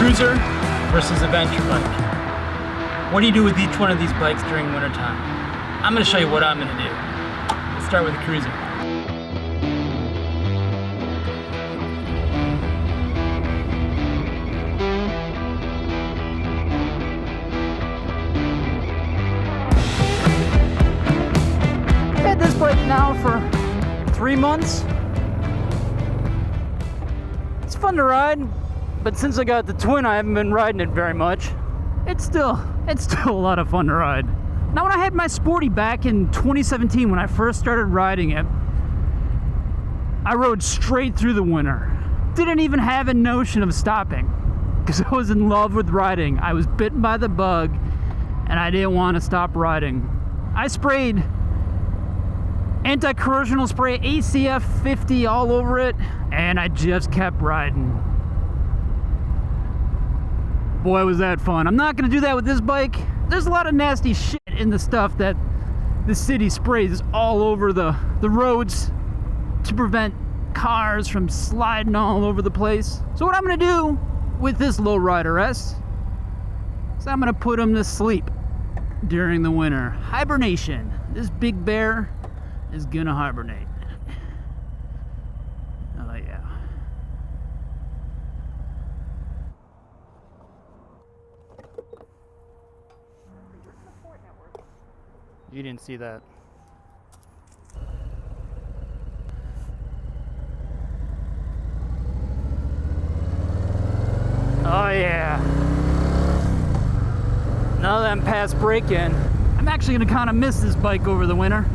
cruiser versus adventure bike. What do you do with each one of these bikes during wintertime? I'm going to show you what I'm going to do. Let's start with the cruiser. I've had this bike now for 3 months. It's fun to ride, but since I got the twin, I haven't been riding it very much. It's still a lot of fun to ride. Now, when I had my Sporty back in 2017, when I first started riding it, I rode straight through the winter. Didn't even have a notion of stopping because I was in love with riding. I was bitten by the bug and I didn't want to stop riding. I sprayed anti-corrosional spray ACF 50 all over it, and I just kept riding. Boy, was that fun. I'm not going to do that with this bike. There's a lot of nasty shit in the stuff that the city sprays all over the roads to prevent cars from sliding all over the place. So what I'm going to do with this Low Rider S is I'm going to put him to sleep during the winter. Hibernation. This big bear is gonna hibernate. Oh yeah. You didn't see that. Oh yeah. Now that I'm past break-in, I'm actually gonna kind of miss this bike over the winter.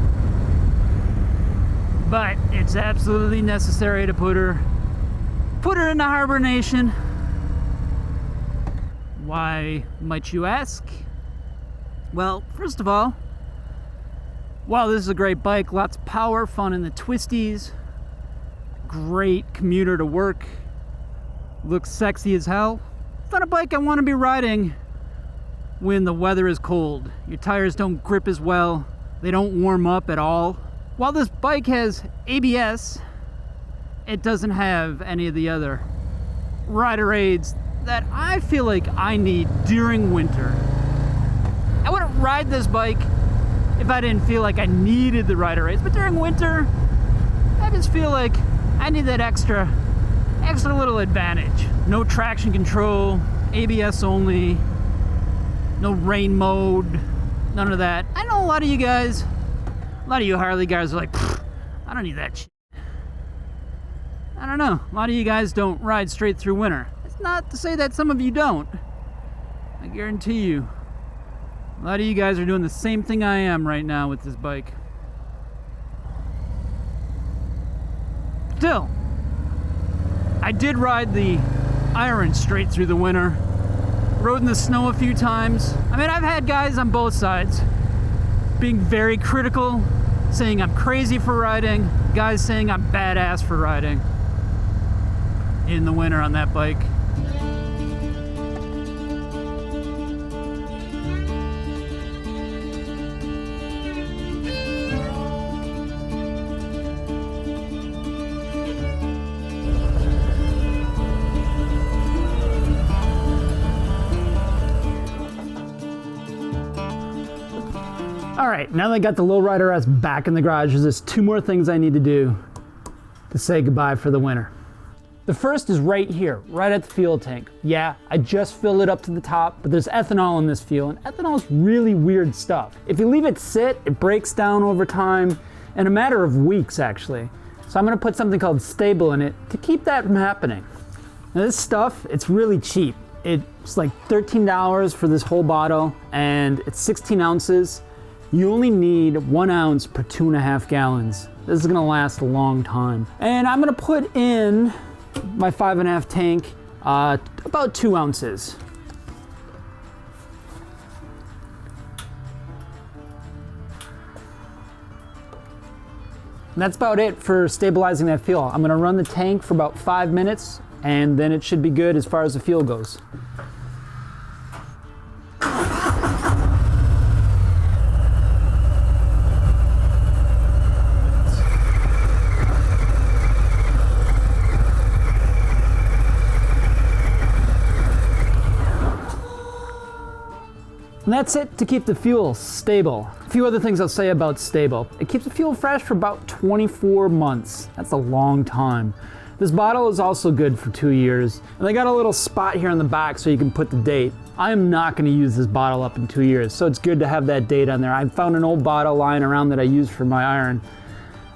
But it's absolutely necessary to put her into hibernation. Why, might you ask? Well, first of all, while this is a great bike, lots of power, fun in the twisties, great commuter to work, looks sexy as hell. It's not a bike I want to be riding when the weather is cold. Your tires don't grip as well, they don't warm up at all. While this bike has ABS, it doesn't have any of the other rider aids that I feel like I need during winter. I wouldn't ride this bike if I didn't feel like I needed the rider aids, but during winter, I just feel like I need that extra little advantage. No traction control, ABS only, no rain mode, none of that. I know a lot of you guys, a lot of you Harley guys are like, I don't need that shit. I don't know. A lot of you guys don't ride straight through winter. It's not to say that some of you don't. I guarantee you, a lot of you guys are doing the same thing I am right now with this bike. Still, I did ride the iron straight through the winter. Rode in the snow a few times. I mean, I've had guys on both sides being very critical, saying I'm crazy for riding, guys saying I'm badass for riding in the winter on that bike. All right, now that I got the Low Rider S back in the garage, there's just 2 more things I need to do to say goodbye for the winter. The first is right here, right at the fuel tank. Yeah, I just filled it up to the top, but there's ethanol in this fuel, and ethanol is really weird stuff. If you leave it sit, it breaks down over time, in a matter of weeks actually. So I'm gonna put something called Stable in it to keep that from happening. Now this stuff, it's really cheap. It's like $13 for this whole bottle, and it's 16 ounces. You only need 1 ounce per 2.5 gallons. This is gonna last a long time. And I'm gonna put in my 5.5 tank, about 2 ounces. And that's about it for stabilizing that fuel. I'm gonna run the tank for about 5 minutes, and then it should be good as far as the fuel goes. that's it to keep the fuel stable. A few other things I'll say about stable. It keeps the fuel fresh for about 24 months. That's a long time. This bottle is also good for 2 years. And they got a little spot here on the back so you can put the date. I am not going to use this bottle up in 2 years, so it's good to have that date on there. I found an old bottle lying around that I used for my iron.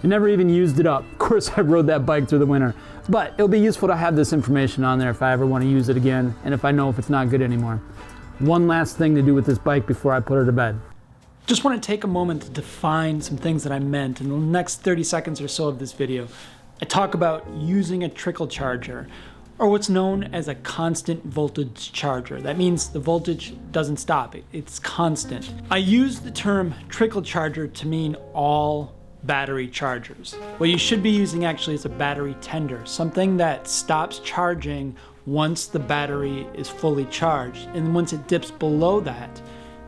I never even used it up. Of course, I rode that bike through the winter. But it'll be useful to have this information on there if I ever want to use it again, and if I know if it's not good anymore. One last thing to do with this bike before I put her to bed. Just want to take a moment to define some things that I meant in the next 30 seconds or so of this video. I talk about using a trickle charger, or what's known as a constant voltage charger. That means the voltage doesn't stop, it's constant. I use the term trickle charger to mean all battery chargers. What you should be using actually is a battery tender, something that stops charging once the battery is fully charged. And once it dips below that,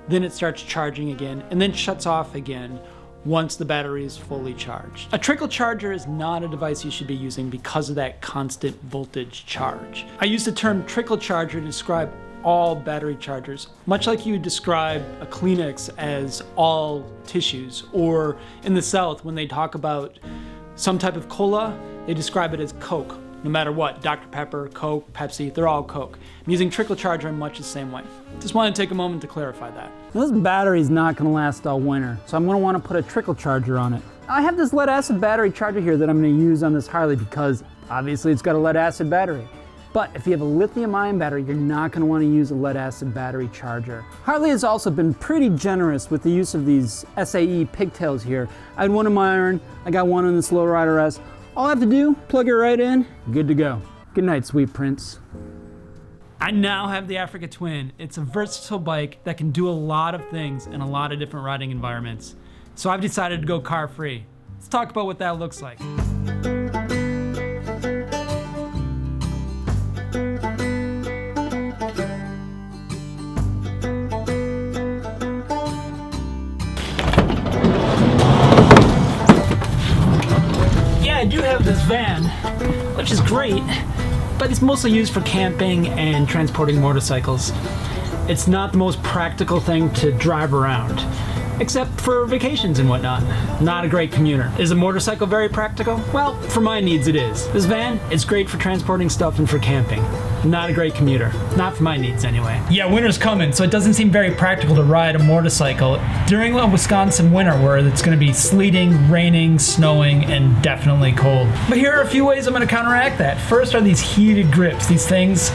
then it starts charging again and then shuts off again once the battery is fully charged. A trickle charger is not a device you should be using because of that constant voltage charge. I use the term trickle charger to describe all battery chargers, much like you would describe a Kleenex as all tissues, or in the South when they talk about some type of cola, they describe it as Coke. No matter what, Dr. Pepper, Coke, Pepsi, they're all Coke. I'm using trickle charger in much the same way. Just want to take a moment to clarify that. Now, this battery's not going to last all winter, so I'm going to want to put a trickle charger on it. I have this lead acid battery charger here that I'm going to use on this Harley because obviously it's got a lead acid battery. But if you have a lithium ion battery, you're not going to want to use a lead acid battery charger. Harley has also been pretty generous with the use of these SAE pigtails here. I had one in my iron, I got one in this Low Rider S. All I have to do, plug it right in, good to go. Good night, sweet prince. I now have the Africa Twin. It's a versatile bike that can do a lot of things in a lot of different riding environments. So I've decided to go car free. Let's talk about what that looks like. I do have this van, which is great, but it's mostly used for camping and transporting motorcycles. It's not the most practical thing to drive around, except for vacations and whatnot. Not a great commuter. Is a motorcycle very practical? Well, for my needs it is. This van is great for transporting stuff and for camping. Not a great commuter. Not for my needs anyway. Yeah, winter's coming, so it doesn't seem very practical to ride a motorcycle during a Wisconsin winter where it's going to be sleeting, raining, snowing, and definitely cold. But here are a few ways I'm going to counteract that. First are these heated grips. These things,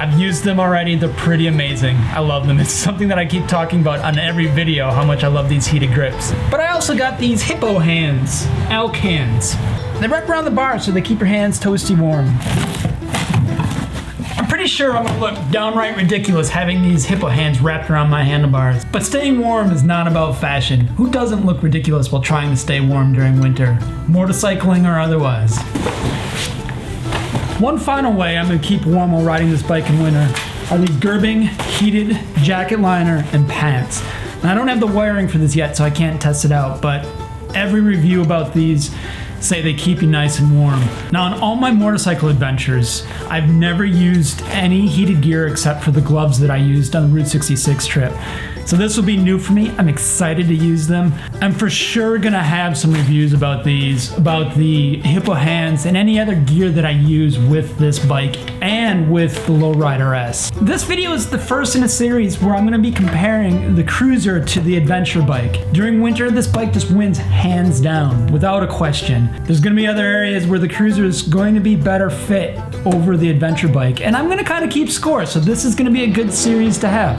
I've used them already. They're pretty amazing. I love them. It's something that I keep talking about on every video, how much I love these heated grips. But I also got these hippo hands, elk hands. They wrap around the bar so they keep your hands toasty warm. I'm pretty sure I'm gonna look downright ridiculous having these hippo hands wrapped around my handlebars. But staying warm is not about fashion. Who doesn't look ridiculous while trying to stay warm during winter, motorcycling or otherwise? One final way I'm gonna keep warm while riding this bike in winter are these Gerbing heated jacket liner and pants. Now, I don't have the wiring for this yet, so I can't test it out, but every review about these say they keep you nice and warm. Now, on all my motorcycle adventures, I've never used any heated gear except for the gloves that I used on the Route 66 trip. So this will be new for me. I'm excited to use them. I'm for sure gonna have some reviews about these, about the hippo hands and any other gear that I use with this bike and with the Low Rider S. This video is the first in a series where I'm gonna be comparing the cruiser to the adventure bike. During winter, this bike just wins hands down, without a question. There's gonna be other areas where the cruiser is going to be better fit over the adventure bike, and I'm gonna kind of keep score, so this is gonna be a good series to have.